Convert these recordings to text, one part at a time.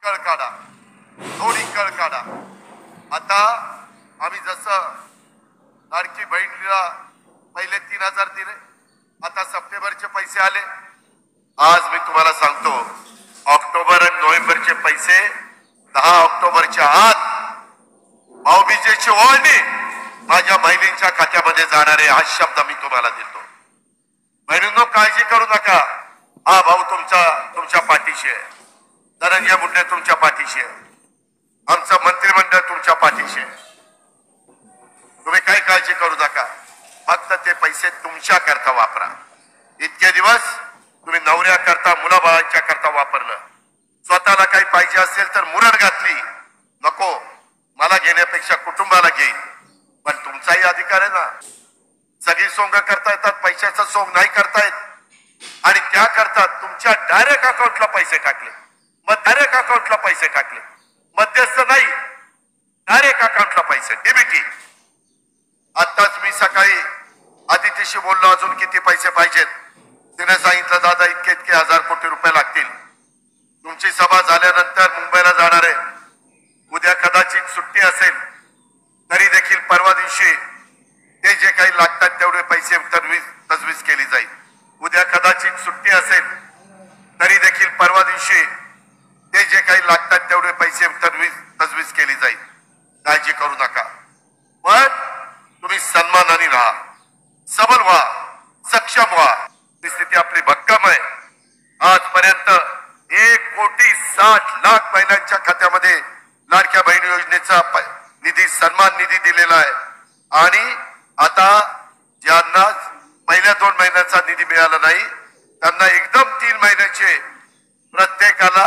कळ काढा, थोडी कळ काढा। आता आम्ही जसं लाडकी बहिणीला पहिले 3,000 दिले, आता सप्टेंबरचे पैसे आले। आज मी तुम्हाला सांगतो, ऑक्टोबर आणि नोव्हेंबरचे पैसे 10 ऑक्टोबरच्या आत भाऊबीजेची ओळणी माझ्या बहिणींच्या खात्यामध्ये जाणार आहे, हा शब्द मी तुम्हाला देतो। बहिणींनो, काळजी करू नका, हा भाऊ तुमच्या पाठीशी आहे, धनंजय मुंडे तुमच्या पाठीशी आहे, आमचं मंत्रिमंडळ तुमच्या पाठीशी आहे। तुम्ही काही काळजी करू नका, फक्त ते पैसे तुमच्या करता वापरा। इतके दिवस तुम्ही नवऱ्या करता, मुलाबाळांच्या करता वापरलं, स्वतःला काही पाहिजे असेल तर मुरड घातली, नको मला घेण्यापेक्षा कुटुंबाला घेईल, पण तुमचाही अधिकार आहे ना। सगळी सोंग करता येतात, पैशाचं सोंग नाही करता येत। आणि त्या करता तुमच्या डायरेक्ट अकाउंटला पैसे टाकले, मग डायरेक्ट अकाउंटला पैसे टाकले, मध्यस्थ नाही, डायरेक्ट अकाउंटला पैसे, डीबीटी। आताच मी सकाळी आदितीशी बोललो, अजून किती पैसे पाहिजेत, तिने सांगितलं दादा इतके इतके हजार कोटी रुपये लागतील। तुमची सभा झाल्यानंतर मुंबईला जाणार आहे, उद्या कदाचित सुट्टी असेल तरी देखील परवा दिवशी ते जे काही लागतात तेवढे पैसे तजवीज केली जाईल। उद्या कदाचित सुट्टी असेल तरी देखील परवा दिवशी ते जे काही लागतात तेवढे पैसे तजवीज केली जाईल, काळजी करू नका। पण तुम्ही सन्मानाने राहा, सबल व्हा, सक्षम व्हा। स्थिती आपली भक्कम आहे। आजपर्यंत 1,60,00,000 महिलांच्या खात्यामध्ये लाडक्या बहीण योजनेचा निधी, सन्मान निधी दिलेला आहे। आणि आता ज्यांना पहिल्या 2 महिन्याचा निधी मिळाला नाही त्यांना एकदम 3 महिन्याचे प्रत्येकाला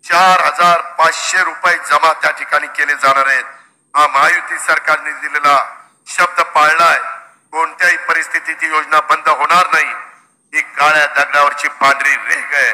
4,500 रुपये जमा त्या ठिकाणी केले जाणार आहेत। हा महायुती सरकारने दिलेला शब्द पाळलाय, कोणत्याही परिस्थितीत ही योजना बंद होणार नाही। ही काळ्या दगडावरची पांढरी रेघ आहे।